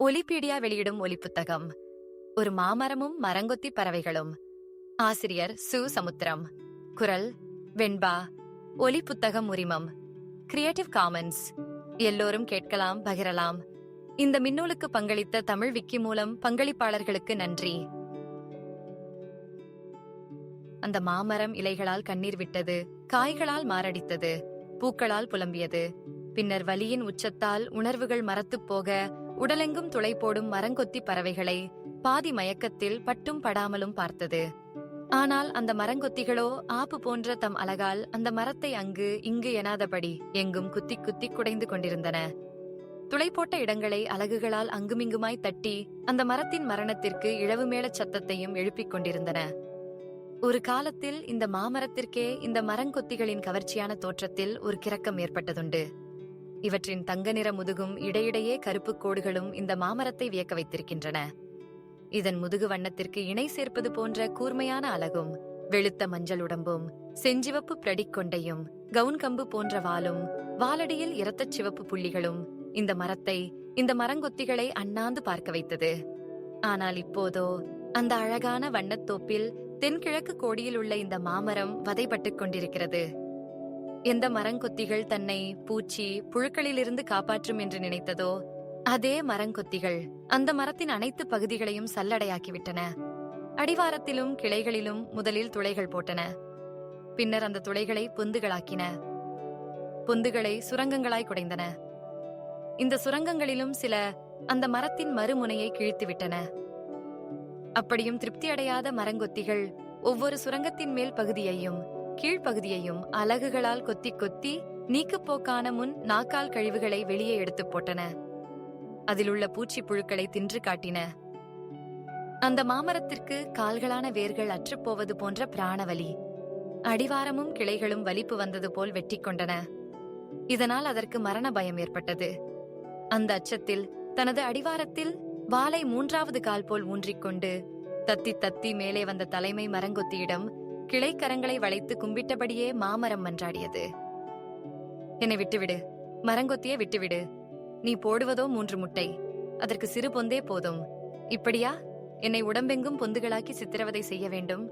ஒலிபீடியா வெளியிடும் ஒலிப்புத்தகம் ஒரு மாமரமும் மரங்கொத்தி பறவைகளும். ஆசிரியர் சு. சமுத்திரம். குரல் வெண்பா. ஒலிப்புத்தகம் உரிமம் கிரியேட்டிவ் காமன்ஸ். எல்லோரும் கேட்கலாம், பகிரலாம். இந்த மின்னூலுக்கு பங்களித்த தமிழ் விக்கி மூலம் பங்களிப்பாளர்களுக்கு நன்றி. அந்த மாமரம் இலைகளால் கண்ணீர் விட்டது, காய்களால் மாரடித்தது, பூக்களால் புலம்பியது. பின்னர் வலியின் உச்சத்தால் உணர்வுகள் மரத்துப் போக உடலெங்கும் துளை போடும் மரங்கொத்தி பறவைகளை பாதி மயக்கத்தில் பட்டும் படாமலும் பார்த்தது. ஆனால் அந்த மரங்கொத்திகளோ ஆப்பு போன்ற தம் அலகால் அந்த மரத்தை அங்கு இங்கு எனாதபடி எங்கும் குத்தி குத்தி குடைந்து கொண்டிருந்தன. துளை போட்ட இடங்களை அலகுகளால் அங்குமிங்குமாய் தட்டி அந்த மரத்தின் மரணத்திற்கு இழவு மேளச் சத்தத்தையும் எழுப்பிக் கொண்டிருந்தன. ஒரு காலத்தில் இந்த மாமரத்திற்கே இந்த மரங்கொத்திகளின் கவர்ச்சியான தோற்றத்தில் ஒரு கிறக்கம் ஏற்பட்டதுண்டு. இவற்றின் தங்க நிற முதுகும் இடையிடையே கருப்புக் கோடுகளும் இந்த மாமரத்தை வியக்க வைத்திருக்கின்றன. இதன் முதுகு வண்ணத்திற்கு இணை சேர்ப்பது போன்ற கூர்மையான அலகும், வெளுத்த மஞ்சள் உடம்பும், செஞ்சிவப்பு பிரடிக் கொண்டையும், கவுன் கம்பு போன்ற வாலும், வாலடியில் இரத்தச் சிவப்பு புள்ளிகளும் இந்த மரத்தை, இந்த மரங்கொத்திகளை அண்ணாந்து பார்க்க வைத்தது. ஆனால் இப்போதோ அந்த அழகான வண்ணத்தோப்பில் தென்கிழக்கு கோடியில் உள்ள இந்த மாமரம் வதைப்பட்டுக் கொண்டிருக்கிறது. எந்த மரங்கொத்திகள் தன்னை பூச்சி புழுக்களிலிருந்து காப்பாற்றும் என்று நினைத்ததோ அதே மரங்கொத்திகள் அந்த மரத்தின் அனைத்து பகுதிகளையும் சல்லடையாக்கிவிட்டன. அடிவாரத்திலும் கிளைகளிலும் முதலில் துளைகள் போட்டன. பின்னர் அந்த துளைகளை பொந்துகளாக்கின. பொந்துகளை சுரங்கங்களாய் குடைந்தன. இந்த சுரங்கங்களிலும் சில அந்த மரத்தின் மறுமுனையை கிழித்துவிட்டன. அப்படியும் திருப்தியடையாத மரங்கொத்திகள் ஒவ்வொரு சுரங்கத்தின் மேல் பகுதியையும் கீழ்ப்பகுதியையும் அலகுகளால் கொத்தி கொத்தி நீக்குப்போக்கான முன் நாக்கால் கழிவுகளை வெளியே எடுத்து போட்டன. அதிலுள்ள பூச்சி புழுக்களை தின்று காட்டின. அந்த மாமரத்திற்கு கால்களான வேர்கள் அற்றுப்போவது போன்ற பிராணவலி. அடிவாரமும் கிளைகளும் வலிப்பு வந்தது போல் வெட்டி கொண்டன. இதனால் அதற்கு மரண பயம் ஏற்பட்டது. அந்த அச்சத்தில் தனது அடிவாரத்தில் வாளை மூன்றாவது கால் போல் ஊன்றிக்கொண்டு தத்தி தத்தி மேலே வந்த தலைமை மரங்கொத்தியிடம் கிளைக்கரங்களை வளைத்து கும்பிட்டபடியே மாமரம் மன்றாடியது. என்னை விட்டுவிடு, மரங்கொத்தியே விட்டுவிடு. நீ போடுவதோ 3 முட்டை, அதற்கு சிறு பொந்தே போதும். இப்படியா என்னை உடம்பெங்கும் பொந்துகளாக்கி சித்திரவதை செய்ய வேண்டும்?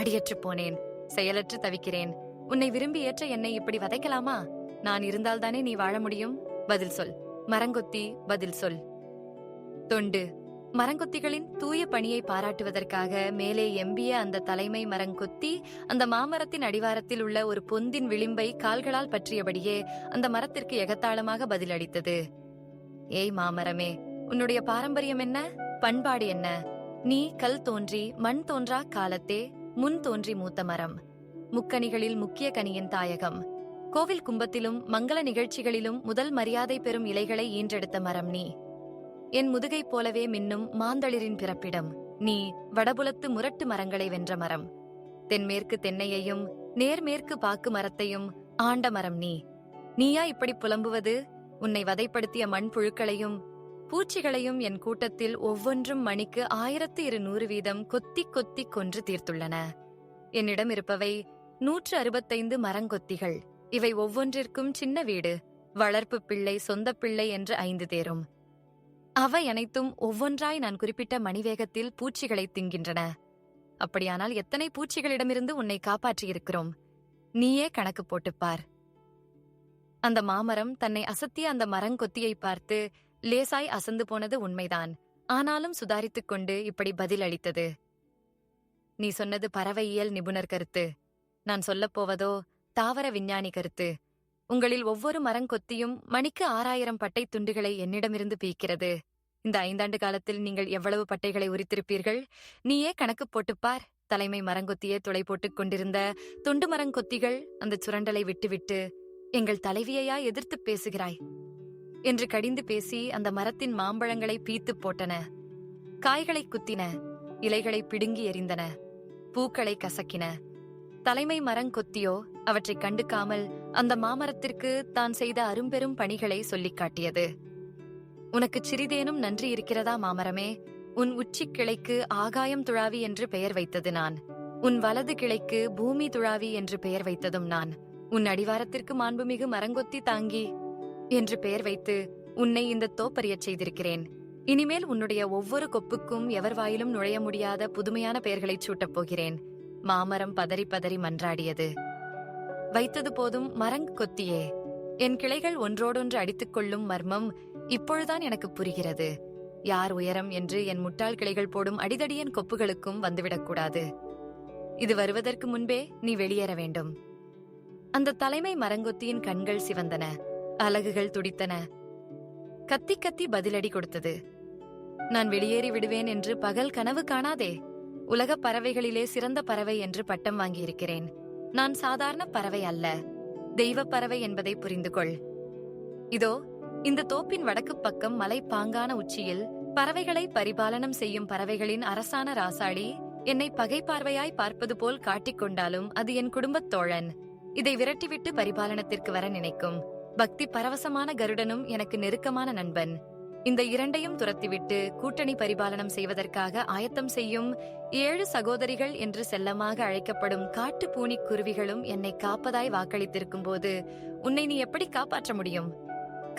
அடியற்று போனேன், செயலற்று தவிக்கிறேன். உன்னை விரும்பி ஏற்ற என்னை இப்படி வதைக்கலாமா? நான் இருந்தால்தானே நீ வாழ முடியும். பதில் சொல் மரங்கொத்தி, பதில் சொல். தொண்டு. மரங்கொத்திகளின் தூய பணியை பாராட்டுவதற்காக மேலே எம்பிய அந்த தலைமை மரங்கொத்தி அந்த மாமரத்தின் அடிவாரத்தில் உள்ள ஒரு பொந்தின் விளிம்பை கால்களால் பற்றியபடியே அந்த மரத்திற்கு எகத்தாளமாக பதிலளித்தது. ஏய் மாமரமே, உன்னுடைய பாரம்பரியம் என்ன? பண்பாடு என்ன? நீ கல் தோன்றி மண் தோன்றா காலத்தே முன் தோன்றி மூத்த மரம். முக்கனிகளில் முக்கிய கனியின் தாயகம். கோவில் கும்பத்திலும் மங்கள நிகழ்ச்சிகளிலும் முதல் மரியாதை பெறும் இலைகளை ஈன்றெடுத்த மரம் நீ. என் முதுகைப் போலவே மின்னும் மாந்தளிரின் பிறப்பிடம் நீ. வடபுலத்து முரட்டு மரங்களை வென்ற மரம். தென்மேற்கு தென்னையையும் நேர்மேற்கு பாக்கு மரத்தையும் ஆண்ட மரம் நீ. நீயா இப்படி புலம்புவது? உன்னை வதைப்படுத்திய மண் புழுக்களையும் பூச்சிகளையும் என் கூட்டத்தில் ஒவ்வொன்றும் மணிக்கு 1200 வீதம் கொத்தி கொத்தி கொன்று தீர்த்துள்ளன. என்னிடம் இருப்பவை 165 மரங்கொத்திகள். இவை ஒவ்வொன்றிற்கும் சின்ன வீடு, வளர்ப்பு பிள்ளை, சொந்த பிள்ளை என்று 5 தேரும். அவை அனைத்தும் ஒவ்வொன்றாய் நான் குறிப்பிட்ட மணிவேகத்தில் பூச்சிகளை தின்கின்றன. அப்படியானால் எத்தனை பூச்சிகளிடமிருந்து உன்னை காப்பாற்றியிருக்கிறோம்? நீயே கணக்கு போட்டுப்பார். அந்த மாமரம் தன்னை அசத்திய அந்த மரங்கொத்தியை பார்த்து லேசாய் அசந்து போனது உண்மைதான். ஆனாலும் சுதாரித்துக் கொண்டு இப்படி பதில் அளித்தது. நீ சொன்னது பறவையியல் நிபுணர் கருத்து. நான் சொல்லப்போவதோ தாவர விஞ்ஞானி கருத்து. உங்களில் ஒவ்வொரு மரங்கொத்தியும் மணிக்கு 6000 பட்டை துண்டுகளை என்னிடமிருந்து பீக்கிறது. இந்த 5 ஆண்டு காலத்தில் நீங்கள் எவ்வளவு பட்டைகளை உரித்திருப்பீர்கள்? நீயே கணக்கு போட்டுப்பார். தலைமை மரங்கொத்தியே துளை போட்டுக் கொண்டிருந்த தொண்டு மரங்கொத்திகள் அந்த சுரண்டலை விட்டுவிட்டு எங்கள் தலைவியையா எதிர்த்து பேசுகிறாய் என்று கடிந்து பேசி அந்த மரத்தின் மாம்பழங்களை பீத்து போட்டன. காய்களை குத்தின, இலைகளை பிடுங்கி எறிந்தன, பூக்களை கசக்கின. தலைமை மரங்கொத்தியோ அவற்றை கண்டுக்காமல் அந்த மாமரத்திற்கு தான் செய்த அரும்பெரும் பணிகளை சொல்லிக் காட்டியது. உனக்கு சிறிதேனும் நன்றி இருக்கிறதா மாமரமே? உன் உச்சி கிளைக்கு ஆகாயம் துழாவி என்று பெயர் வைத்தது நான். உன் வலது கிளைக்கு பூமி துழாவி என்று பெயர் வைத்ததும் நான். உன் அடிவாரத்திற்கு மாண்புமிகு மரங்கொத்தி தாங்கி என்று பெயர் வைத்து உன்னை இந்த தோப்பறியச் செய்திருக்கிறேன். இனிமேல் உன்னுடைய ஒவ்வொரு கொப்புக்கும் எவர் வாயிலும் நுழைய முடியாத புதுமையான பெயர்களைச் சூட்டப் போகிறேன். மாமரம் பதறி பதறி மன்றாடியது. வைத்தது போதும் மரங்கொத்தியே, என் கிளைகள் ஒன்றோடொன்று அடித்துக் கொள்ளும் மர்மம் இப்பொழுதுதான் எனக்கு புரிகிறது. யார் உயரம் என்று என் முட்டாள் கிளைகள் போடும் அடிதடியன் கொப்புகளுக்கும் வந்துவிடக்கூடாது. இது வருவதற்கு முன்பே நீ வெளியேற வேண்டும். அந்த தலைமை மரங்கொத்தியின் கண்கள் சிவந்தன, அலகுகள் துடித்தன. கத்தி கத்தி பதிலடி கொடுத்தது. நான் வெளியேறி விடுவேன் என்று பகல் கனவு காணாதே. உலக பறவைகளிலே சிறந்த பறவை என்று பட்டம் வாங்கியிருக்கிறேன். நான் சாதாரண பறவை அல்ல, தெய்வ பறவை என்பதை புரிந்து கொள். இதோ இந்த தோப்பின் வடக்கு பக்கம் மலை பாங்கான உச்சியில் பறவைகளை பரிபாலனம் செய்யும் பறவைகளின் அரசான ராசாளி என்னை பகை பார்வையாய் பார்ப்பது போல் காட்டிக்கொண்டாலும் அது என் குடும்பத் தோழன். இதை விரட்டிவிட்டு பரிபாலனத்திற்கு வர நினைக்கும் பக்தி பரவசமான கருடனும் எனக்கு நெருக்கமான நண்பன். இந்த இரண்டையும் துரத்திவிட்டு கூட்டணி பரிபாலனம் செய்வதற்காக ஆயத்தம் செய்யும் 7 சகோதரிகள் என்று செல்லமாக அழைக்கப்படும் காட்டு பூனிக் குருவிகளும் என்னை காப்பதாய் வாக்களித்திருக்கும் போது உன்னை நீ எப்படி காப்பாற்ற முடியும்?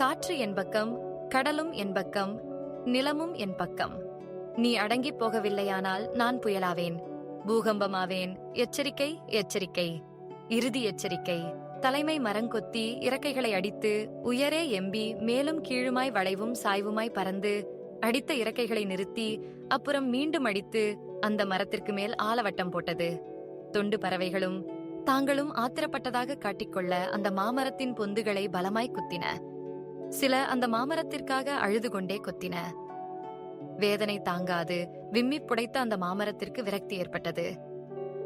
காற்று என் பக்கம், கடலும் என் பக்கம், நிலமும் என் பக்கம். நீ அடங்கிப் போகவில்லையானால் நான் புயலாவேன், பூகம்பமாவேன். எச்சரிக்கை, எச்சரிக்கை, இறுதி எச்சரிக்கை. தலைமை மரங்கொத்தி இறக்கைகளை அடித்து உயரே எம்பி மேலும் கீழுமாய் வளைவும் சாய்வுமாய் பறந்து அடித்த இறக்கைகளை நிறுத்தி அப்புறம் மீண்டும் அடித்து அந்த மரத்திற்கு மேல் ஆலவட்டம் போட்டது. தொண்டு பறவைகளும் தாங்களும் ஆத்திரப்பட்டதாக காட்டிக்கொள்ள அந்த மாமரத்தின் பொந்துகளை பலமாய் குத்தின. சில அந்த மாமரத்திற்காக அழுது கொண்டே கொத்தின. வேதனை தாங்காது விம்மி புடைத்த அந்த மாமரத்திற்கு விரக்தி ஏற்பட்டது.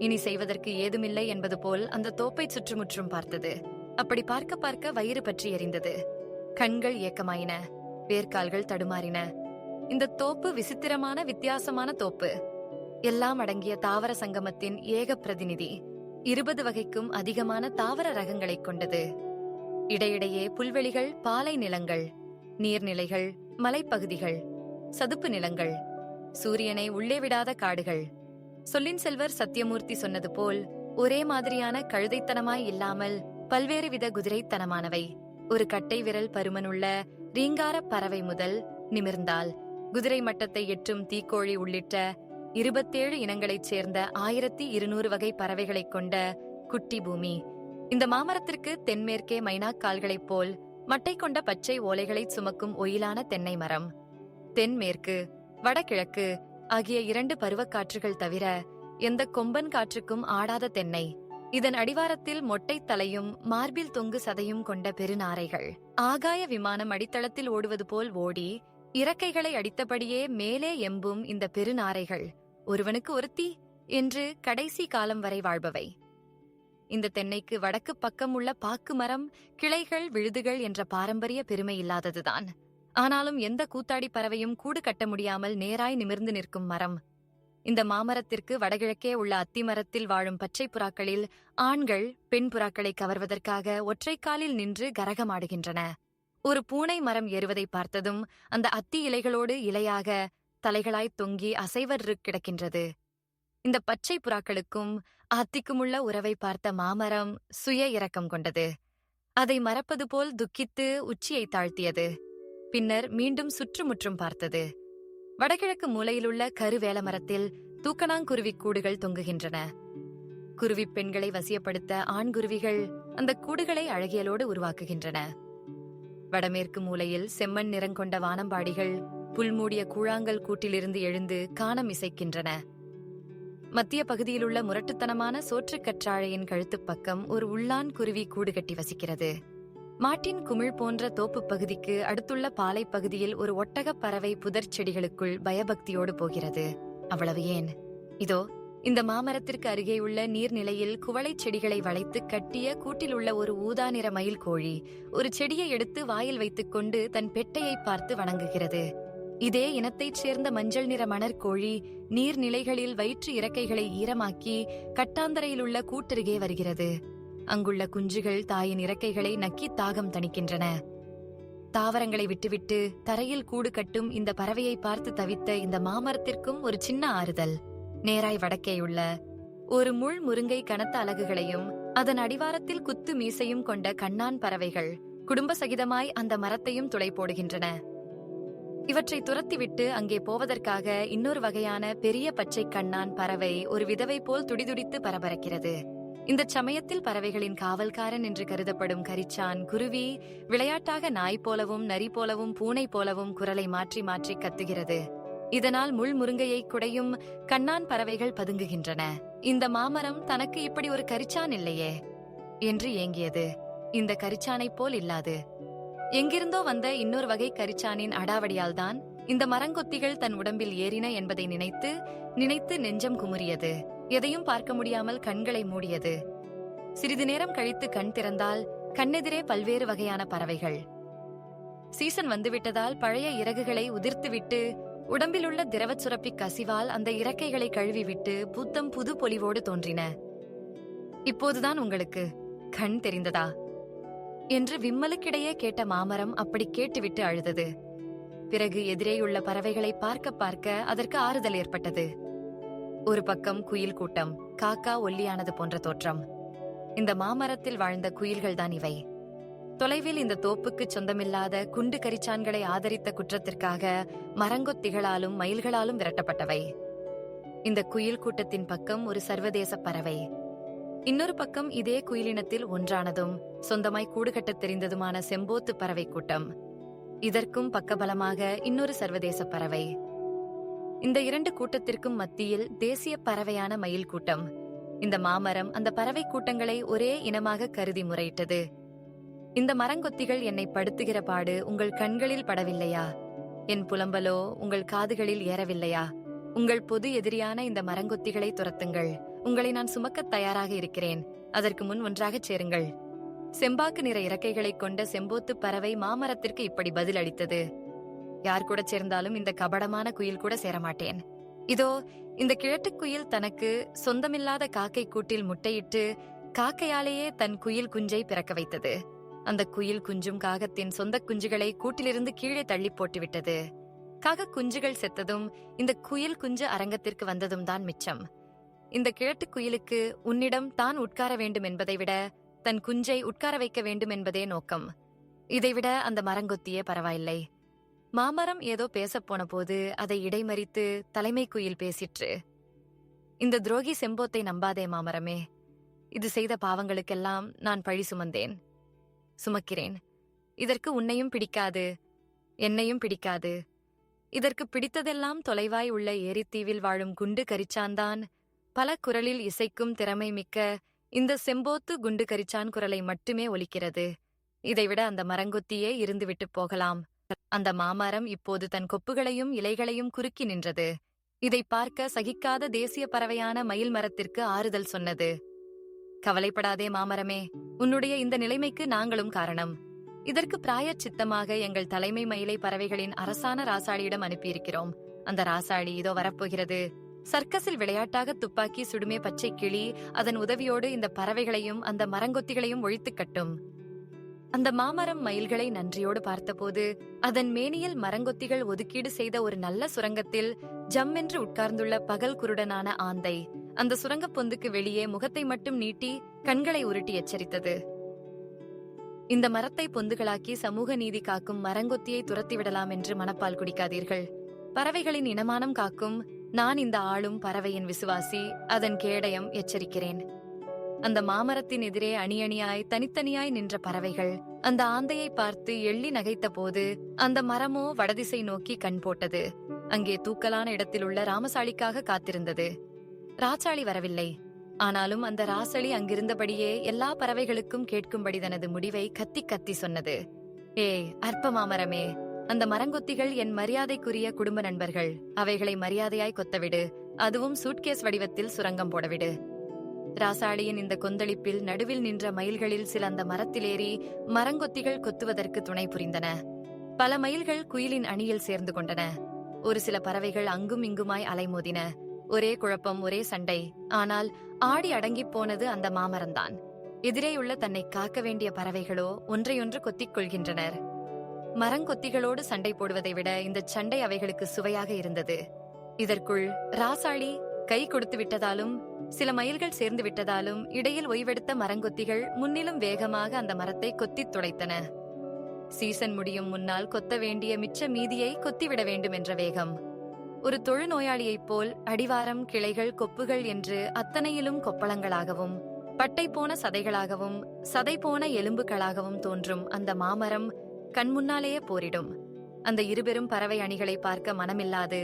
இனி செய்வதற்கு ஏதுமில்லை என்பது போல் அந்த தோப்பை சுற்றுமுற்றும் பார்த்தது. அப்படி பார்க்க பார்க்க வயிறு பற்றி எரிந்தது. கண்கள் ஏக்கமாயின, வேர்க்கால்கள் தடுமாறின. இந்த தோப்பு விசித்திரமான வித்தியாசமான தோப்பு. எல்லாம் அடங்கிய தாவர சங்கமத்தின் ஏக பிரதிநிதி. 20 வகைக்கும் அதிகமான தாவர ரகங்களைக் கொண்டது. இடையிடையே புல்வெளிகள், பாலை நிலங்கள், நீர்நிலைகள், மலைப்பகுதிகள், சதுப்பு நிலங்கள், சூரியனை உள்ளே விடாத காடுகள். சொல்லின் செல்வர் சத்தியமூர்த்தி சொன்னது போல் ஒரே மாதிரியான கழுதைத்தனமாய் இல்லாமல் பல்வேறு வித குதிரைத்தனமானவை. ஒரு கட்டை விரல் பருமனுள்ள ரீங்கார பறவை முதல் நிமிர்ந்தால் குதிரை மட்டத்தை எட்டும் தீக்கோழி உள்ளிட்ட 27 இனங்களைச் சேர்ந்த 1200 வகை பறவைகளைக் கொண்ட குட்டி பூமி. இந்த மாமரத்திற்கு தென்மேற்கே மைனாக்கால்களைப் போல் மட்டை கொண்ட பச்சை ஓலைகளைச் சுமக்கும் ஒயிலான தென்னை மரம். தென்மேற்கு, வடகிழக்கு ஆகிய 2 பருவக்காற்றுகள் தவிர எந்த கொம்பன் காற்றுக்கும் ஆடாத தென்னை. இதன் அடிவாரத்தில் மொட்டை தலையும் மார்பில் தொங்கு சதையும் கொண்ட பெருநாரைகள். ஆகாய விமானம் அடித்தளத்தில் ஓடுவது போல் ஓடி இறக்கைகளை அடித்தபடியே மேலே எம்பும் இந்த பெருநாரைகள் ஒருவனுக்கு ஒருத்தி என்று கடைசி காலம் வரை வாழ்பவை. இந்த தென்னைக்கு வடக்கு பக்கம் உள்ள பாக்கு மரம், கிளைகள், விழுதுகள் என்ற பாரம்பரிய பெருமை இல்லாததுதான். ஆனாலும் எந்த கூத்தாடி பறவையும் கூடு கட்ட முடியாமல் நேராய் நிமிர்ந்து நிற்கும் மரம். இந்த மாமரத்திற்கு வடகிழக்கே உள்ள அத்தி மரத்தில் வாழும் பச்சை புறாக்களில் ஆண்கள் பெண் புறாக்களை கவர்வதற்காக ஒற்றைக்காலில் நின்று கரகமாடுகின்றன. ஒரு பூனை மரம் ஏறுவதை பார்த்ததும் அந்த அத்தி இலைகளோடு இலையாக தலைகளாய் தொங்கி அசைவற்று கிடக்கின்றது. இந்த பச்சை புறாக்களுக்கும் அத்திக்குமுள்ள உறவை பார்த்த மாமரம் சுய இரக்கம் கொண்டது. அதை மறப்பது போல் துக்கித்து உச்சியை தாழ்த்தியது. பின்னர் மீண்டும் சுற்றுமுற்றும் பார்த்தது. வடகிழக்கு மூலையிலுள்ள கருவேல மரத்தில் தூக்கணாங்குருவி கூடுகள் தொங்குகின்றன. குருவி பெண்களை வசியப்படுத்த ஆண்குருவிகள் அந்த கூடுகளை அழகியலோடு உருவாக்குகின்றன. வடமேற்கு மூலையில் செம்மண் நிறங்கொண்ட வானம்பாடிகள் புல்மூடிய கூழாங்கல் கூட்டிலிருந்து எழுந்து கானம் இசைக்கின்றன. மத்திய பகுதியிலுள்ள முரட்டுத்தனமான சோற்றுக்கற்றாழையின் கழுத்துப் பக்கம் ஒரு உள்ளான் குருவி கூடு கட்டி வசிக்கிறது. மாட்டின் குமிழ் போன்ற தோப்பு பகுதிக்கு அடுத்துள்ள பாலை பகுதியில் ஒரு ஒட்டகப் பறவை புதர் செடிகளுக்குள் பயபக்தியோடு போகிறது. அவ்வளவு ஏன், இதோ இந்த மாமரத்திற்கு அருகேயுள்ள நீர்நிலையில் குவளைச் செடிகளை வளைத்து கட்டிய கூட்டில் உள்ள ஒரு ஊதா நிற மயில் கோழி ஒரு செடியை எடுத்து வாயில் வைத்துக்கொண்டு தன் பெட்டையை பார்த்து வணங்குகிறது. இதே இனத்தைச் சேர்ந்த மஞ்சள் நிற மணற்கோழி நீர்நிலைகளில் வயிற்று இறக்கைகளை ஈரமாக்கி கட்டாந்தரையிலுள்ள கூட்டருகே வருகிறது. அங்குள்ள குஞ்சுகள் தாயின் இறக்கைகளை நக்கி தாகம் தணிக்கின்றன. தாவரங்களை விட்டுவிட்டு தரையில் கூடு கட்டும் இந்த பறவையை பார்த்து தவித்த இந்த மாமரத்திற்கும் ஒரு சின்ன ஆறுதல். நேராய் வடக்கேயுள்ள ஒரு முள் முருங்கை கனத்த அலகுகளையும் அதன் அடிவாரத்தில் குத்து மீசையும் கொண்ட கண்ணான் பறவைகள் குடும்ப சகிதமாய் அந்த மரத்தையும் துளை போடுகின்றன. இவற்றை துரத்திவிட்டு அங்கே போவதற்காக இன்னொரு வகையான பெரிய பச்சை கண்ணான் பறவை ஒரு விதவை போல் துடிதுடித்து பரபரக்கிறது. இந்த சமயத்தில் பறவைகளின் காவல்காரன் என்று கருதப்படும் கரிச்சான் குருவி விளையாட்டாக நாய் போலவும் நரி போலவும் பூனை போலவும் குரலை மாற்றி மாற்றி கத்துகிறது. இதனால் முள்முருங்கையை குடையும் கண்ணான் பறவைகள் பதுங்குகின்றன. இந்த மாமரம் தனக்கு இப்படி ஒரு கரிச்சான் இல்லையே என்று ஏங்கியது. இந்த கரிச்சானைப் போல் இல்லாது எங்கிருந்தோ வந்த இன்னொரு வகை கரிச்சானின் அடாவடியால் தான் இந்த மரங்கொத்திகள் தன் உடம்பில் ஏறின என்பதை நினைத்து நினைத்து நெஞ்சம் குமுறியது. எதையும் பார்க்க முடியாமல் கண்களை மூடியது. சிறிது நேரம் கழித்து கண் திறந்தால் கண்ணெதிரே பல்வேறு வகையான பறவைகள். சீசன் வந்துவிட்டதால் பழைய இறகுகளை உதிர்த்துவிட்டு உடம்பிலுள்ள திரவச் சுரப்பி கசிவால் அந்த இறக்கைகளை கழுவிவிட்டு புத்தம் புது பொலிவோடு தோன்றின. இப்போதுதான் உங்களுக்கு கண் தெரிந்ததா என்று விம்மலுக்கிடையே கேட்ட மாமரம் அப்படி கேட்டுவிட்டு அழுதது. பிறகு எதிரேயுள்ள பறவைகளை பார்க்க பார்க்க அதற்கு ஆறுதல் ஏற்பட்டது. ஒரு பக்கம் குயில் கூட்டம், காக்கா ஒல்லியானது போன்ற தோற்றம். இந்த மாமரத்தில் வாழ்ந்த குயில்கள்தான் இவை. தொலைவில் இந்த தோப்புக்கு சொந்தமில்லாத குண்டு கரிச்சான்களை ஆதரித்த குற்றத்திற்காக மரங்கொத்திகளாலும் மயில்களாலும் விரட்டப்பட்டவை. இந்த குயில் கூட்டத்தின் பக்கம் ஒரு சர்வதேச பறவை, இன்னொரு பக்கம் இதே குயிலினத்தில் ஒன்றானதும் சொந்தமாய் கூடுகட்டத் தெரிந்ததுமான செம்போத்து பறவை கூட்டம். இதற்கும் பக்கபலமாக இன்னொரு சர்வதேச பறவை. இந்த இரண்டு கூட்டத்திற்கும் மத்தியில் தேசிய பறவையான மயில் கூட்டம். இந்த மாமரம் அந்த பறவை கூட்டங்களை ஒரே இனமாக கருதி முறையிட்டது. இந்த மரங்கொத்திகள் என்னை படுத்துகிற பாடு உங்கள் கண்களில் படவில்லையா? என் புலம்பலோ உங்கள் காதுகளில் ஏறவில்லையா? உங்கள் பொது எதிரியான இந்த மரங்கொத்திகளை துரத்துங்கள். உங்களை நான் சுமக்கத் தயாராக இருக்கிறேன். அதற்கு முன் ஒன்றாகச் சேருங்கள். செம்பாக்கு நிற இறக்கைகளைக் கொண்ட செம்போத்து பறவை மாமரத்திற்கு இப்படி பதில் அளித்தது. யார் கூட சேர்ந்தாலும் இந்த கபடமான குயில் கூட சேரமாட்டேன். இதோ இந்த கிழட்டுக் குயில் தனக்கு சொந்தமில்லாத காக்கை கூட்டில் முட்டையிட்டு காக்கையாலேயே தன் குயில் குஞ்சை பிறக்க வைத்தது. அந்த குயில் குஞ்சும் காகத்தின் சொந்த குஞ்சுகளை கூட்டிலிருந்து கீழே தள்ளி போட்டுவிட்டது. காக குஞ்சுகள் செத்ததும் இந்த குயில் குஞ்சு அரங்கத்திற்கு வந்ததும் தான் மிச்சம். இந்த கிழட்டு குயிலுக்கு உன்னிடம் தான் உட்கார வேண்டும் என்பதை விட தன் குஞ்சை உட்கார வைக்க வேண்டும் என்பதே நோக்கம். இதைவிட அந்த மரங்கொத்தியே பரவாயில்லை. மாமரம் ஏதோ பேசப்போன போது அதை இடைமறித்து தலைமை குயில் பேசிற்று. இந்த துரோகி செம்போத்தை நம்பாதே மாமரமே. இது செய்த பாவங்களுக்கெல்லாம் நான் பழி சுமக்கிறேன். இதற்கு உன்னையும் பிடிக்காது, என்னையும் பிடிக்காது. இதற்கு பிடித்ததெல்லாம் தொலைவாய் உள்ள ஏரித்தீவில் வாழும் குண்டு கரிச்சான்தான். பல குரலில் இசைக்கும் திறமை மிக்க இந்த செம்போத்து குண்டு கரிச்சான் குரலை மட்டுமே ஒலிக்கிறது. இதைவிட அந்த மரங்கொத்தியே இருந்துவிட்டு போகலாம். அந்த மாமரம் இப்போது தன் கொப்புகளையும் இலைகளையும் குறுக்கி நின்றது. இதை பார்க்க சகிக்காத தேசிய பறவையான மயில் மரத்திற்கு ஆறுதல் சொன்னது. கவலைப்படாதே மாமரமே, உன்னுடைய இந்த நிலைமைக்கு நாங்களும் காரணம். இதற்கு பிராயச்சித்தமாக எங்கள் தலைமை மயிலை பறவைகளின் அரசான ராசாளியிடம் அனுப்பியிருக்கிறோம். அந்த ராசாளி இதோ வரப்போகிறது. சர்க்கஸில் விளையாட்டாக துப்பாக்கி சுடுமே பச்சை கிளி அதன் உதவியோடு இந்த பறவைகளையும் அந்த மரங்கொத்திகளையும் ஒழித்துக் கட்டும். அந்த மாமரம் மயில்களை நன்றியோடு பார்த்தபோது அதன் மேனியில் மரங்கொத்திகள் ஒதுக்கீடு செய்த ஒரு நல்ல சுரங்கத்தில் ஜம்மென்று உட்கார்ந்துள்ள பகல் குருடனான ஆந்தை அந்த சுரங்கப் பொந்துக்கு வெளியே முகத்தை மட்டும் நீட்டி கண்களை உருட்டி எச்சரித்தது. இந்த மரத்தை பொந்துகளாக்கி சமூக நீதி காக்கும் மரங்கொத்தியை துரத்திவிடலாம் என்று மனப்பால் குடிக்காதீர்கள். பறவைகளின் இனமானம் காக்கும் நான் இந்த ஆளும் பறவையின் விசுவாசி, அதன் கேடயம் எச்சரிக்கிறேன். அந்த மாமரத்தின் எதிரே அணியணியாய் தனித்தனியாய் நின்ற பறவைகள் அந்த ஆந்தையை பார்த்து எள்ளி நகைத்த போது அந்த மரமோ வடதிசை நோக்கி கண் போட்டது. அங்கே தூக்கலான இடத்தில் உள்ள ராமசாளிக்காக காத்திருந்தது. ராசாளி வரவில்லை. ஆனாலும் அந்த ராசளி அங்கிருந்தபடியே எல்லா பறவைகளுக்கும் கேட்கும்படி தனது முடிவை கத்தி கத்தி சொன்னது. ஏய் அற்ப மாமரமே, அந்த மரங்கொத்திகள் என் மரியாதைக்குரிய குடும்ப நண்பர்கள். அவைகளை மரியாதையாய் கொத்தவிடு. அதுவும் சூட்கேஸ் வடிவத்தில் சுரங்கம் போடவிடு. ராசாளியின் இந்த கொந்தளிப்பில் நடுவில் நின்ற மயில்களில் சில அந்த மரத்திலேறி மரங்கொத்திகள் கொத்துவதற்கு துணை புரிந்தன. பல மயில்கள் குயிலின் அணியில் சேர்ந்து கொண்டன. ஒரு சில பறவைகள் அங்கும் இங்குமாய் அலைமோதின. ஒரே குழப்பம், ஒரே சண்டை. ஆனால் ஆடி அடங்கிப் போனது அந்த மாமரம்தான். எதிரேயுள்ள தன்னை காக்க வேண்டிய பறவைகளோ ஒன்றையொன்று கொத்திக் கொள்கின்றனர். மரங்கொத்திகளோடு சண்டை போடுவதை விட இந்த சண்டை அவைகளுக்கு சுவையாக இருந்தது. இதற்குள் ராசாளி கை கொடுத்து விட்டதாலும் சில மயில்கள் சேர்ந்து விட்டதாலும் இடையில் ஓய்வெடுத்த மரங்கொத்திகள் முன்னிலும் வேகமாக அந்த மரத்தை கொத்தித் துளைத்தன. சீசன் முடியும் முன்னால் கொத்த வேண்டிய மிச்ச மீதியை கொத்திவிட வேண்டும் என்ற வேகம். ஒரு தொழுநோயாளியைப் போல் அடிவாரம், கிளைகள், கொப்புகள் என்று அத்தனையிலும் கொப்பளங்களாகவும் பட்டை போன சதைகளாகவும் சதை போன எலும்புகளாகவும் தோன்றும் அந்த மாமரம் கண்முன்னாலேயே போரிடும். அந்த இருபெரும் பறவை அணிகளை பார்க்க மனமில்லாது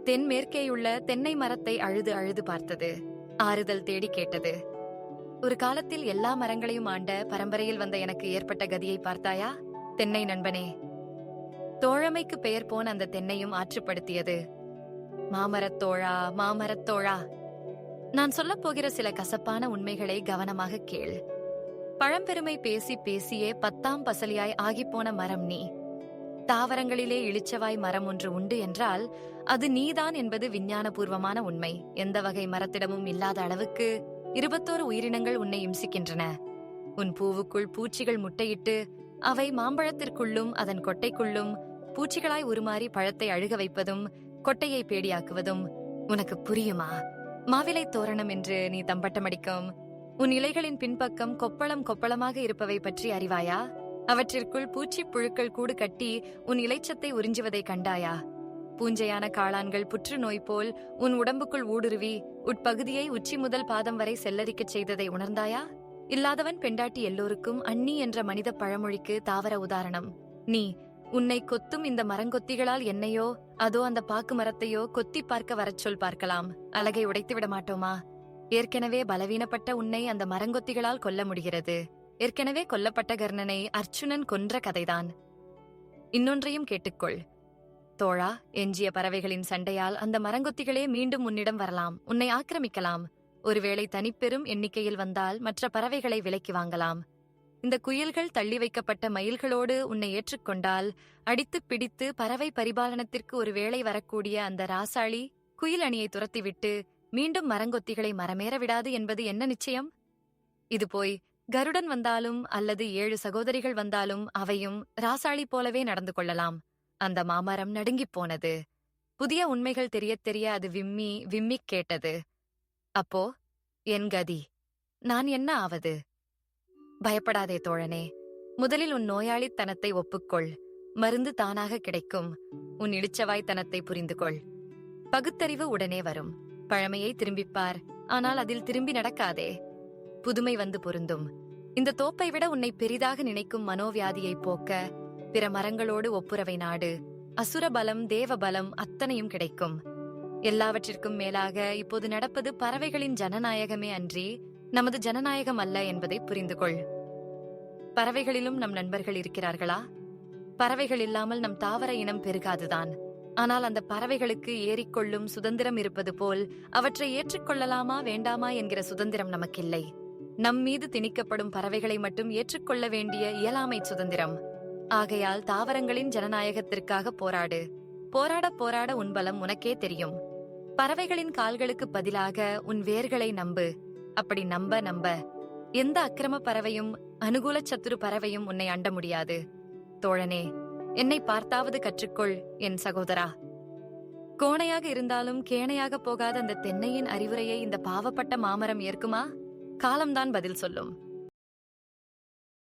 தென்மேற்கேயுள்ள தென்னை மரத்தை அழுது அழுது பார்த்தது. ஆறுதல் தேடி கேட்டது. ஒரு காலத்தில் எல்லா மரங்களையும் ஆண்ட பரம்பரையில் வந்த எனக்கு ஏற்பட்ட கதியை பார்த்தாயா தென்னை நண்பனே? தோழமைக்கு பெயர் போன அந்த தென்னையும் ஆற்றுப்படுத்தியது. மாமரத்தோழா, மாமரத்தோழா, நான் சொல்லப் போகிற சில கசப்பான உண்மைகளை கவனமாக கேள். பழம்பெருமை பேசி பேசியே 10ஆம் பசலியாய் ஆகிப்போன மரம் நீ. தாவரங்களிலே இளிச்சவாய் மரம் ஒன்று உண்டு என்றால் அது நீதான் என்பது விஞ்ஞானபூர்வமான உண்மை. எந்த வகை மரத்திடமும் இல்லாத அளவுக்கு 21 உயிரினங்கள் உன்னை இம்சிக்கின்றன. உன் பூவுக்குள் பூச்சிகள் முட்டையிட்டு அவை மாம்பழத்திற்குள்ளும் அதன் கொட்டைக்குள்ளும் பூச்சிகளாய் உருமாறி பழத்தை அழுக வைப்பதும் கொட்டையை பேடியாக்குவதும் உனக்கு புரியுமா? மாவிலை தோரணம் என்று நீ தம்பட்டமடிக்கும் உன் இலைகளின் பின்பக்கம் கொப்பளம் கொப்பளமாக இருப்பவை பற்றி அறிவாயா? அவற்றிற்குள் பூச்சி புழுக்கள் கூடு கட்டி உன் இலைச்சத்தை உறிஞ்சுவதை கண்டாயா? பூஞ்சையான காளான்கள் புற்றுநோய் போல் உன் உடம்புக்குள் ஊடுருவி உட்பகுதியை உச்சி முதல் பாதம் வரை செல்லரிக்கச் செய்ததை உணர்ந்தாயா? இல்லாதவன் பெண்டாட்டி எல்லோருக்கும் அண்ணி என்ற மனித பழமொழிக்கு தாவர உதாரணம் நீ. உன்னை கொத்தும் இந்த மரங்கொத்திகளால் என்னையோ அதோ அந்த பாக்கு மரத்தையோ கொத்தி பார்க்க வரச் சொல், பார்க்கலாம். அலகை உடைத்து விட மாட்டோமா? ஏற்கனவே பலவீனப்பட்ட உன்னை அந்த மரங்கொத்திகளால் கொல்ல முடிகிறது. ஏற்கனவே கொல்லப்பட்ட கர்ணனை அர்ச்சுனன் கொன்ற கதைதான். இன்னொன்றையும் கேட்டுக்கொள் தோழா. எஞ்சிய பறவைகளின் சண்டையால் அந்த மரங்கொத்திகளே மீண்டும் உன்னிடம் வரலாம், உன்னை ஆக்கிரமிக்கலாம். ஒருவேளை தனிப்பெரும் எண்ணிக்கையில் வந்தால் மற்ற பறவைகளை விலைக்கு வாங்கலாம். இந்த குயில்கள் தள்ளி வைக்கப்பட்ட மயில்களோடு உன்னை ஏற்றுக்கொண்டால் அடித்து பிடித்து பறவை பரிபாலனத்திற்கு ஒரு வேளை வரக்கூடிய அந்த ராசாளி குயில் அணியை துரத்திவிட்டு மீண்டும் மரங்கொத்திகளை மரமேற விடாது என்பது என்ன நிச்சயம்? இது போய் கருடன் வந்தாலும் அல்லது 7 சகோதரிகள் வந்தாலும் அவையும் ராசாளி போலவே நடந்து கொள்ளலாம். அந்த மாமரம் நடுங்கிப் போனது. புதிய உண்மைகள் தெரியத் தெரிய அது விம்மி விம்மிக் கேட்டது. அப்போ என் கதி, நான் என்ன ஆவது? பயப்படாதே தோழனே. முதலில் உன் நோயாளித்தனத்தை ஒப்புக்கொள். மருந்து தானாக கிடைக்கும். உன் இளிச்சவாய்த்தனத்தை புரிந்து கொள். பகுத்தறிவு உடனே வரும். பழமையை திரும்பிப்பார், ஆனால் அதில் திரும்பி நடக்காதே. புதுமை வந்து பொருந்தும். இந்த தோப்பை விட உன்னை பெரிதாக நினைக்கும் மனோவியாதியை போக்க பிற மரங்களோடு ஒப்புரவை நாடு. அசுர பலம், தேவ பலம் அத்தனையும் கிடைக்கும். எல்லாவற்றிற்கும் மேலாக இப்போது நடப்பது பறவைகளின் ஜனநாயகமே அன்றி நமது ஜனநாயகம் அல்ல என்பதை புரிந்து கொள். பறவைகளிலும் நம் நண்பர்கள் இருக்கிறார்களா? பறவைகள் இல்லாமல் நம் தாவர இனம் பெருகாதுதான். ஆனால் அந்த பறவைகளுக்கு ஏறிக்கொள்ளும் சுதந்திரம் இருப்பது போல் அவற்றை ஏற்றுக்கொள்ளலாமா வேண்டாமா என்கிற சுதந்திரம் நமக்கில்லை. நம் மீது திணிக்கப்படும் பறவைகளை மட்டும் ஏற்றுக்கொள்ள வேண்டிய இயலாமை சுதந்திரம். ஆகையால் தாவரங்களின் ஜனநாயகத்திற்காக போராடு. போராட போராட உன் பலம் உனக்கே தெரியும். பறவைகளின் கால்களுக்கு பதிலாக உன் வேர்களை நம்பு. அப்படி நம்ப நம்ப எந்த அக்கிரம பறவையும் அனுகூல சத்துரு பறவையும் உன்னை அண்ட முடியாது. தோழனே, என்னை பார்த்தாவது கற்றுக்கொள் என் சகோதரா. கோணையாக இருந்தாலும் கேணையாக போகாத அந்த தென்னையின் அறிவுரையை இந்த பாவப்பட்ட மாமரம் ஏற்குமா? காலம்தான் பதில் சொல்லும்.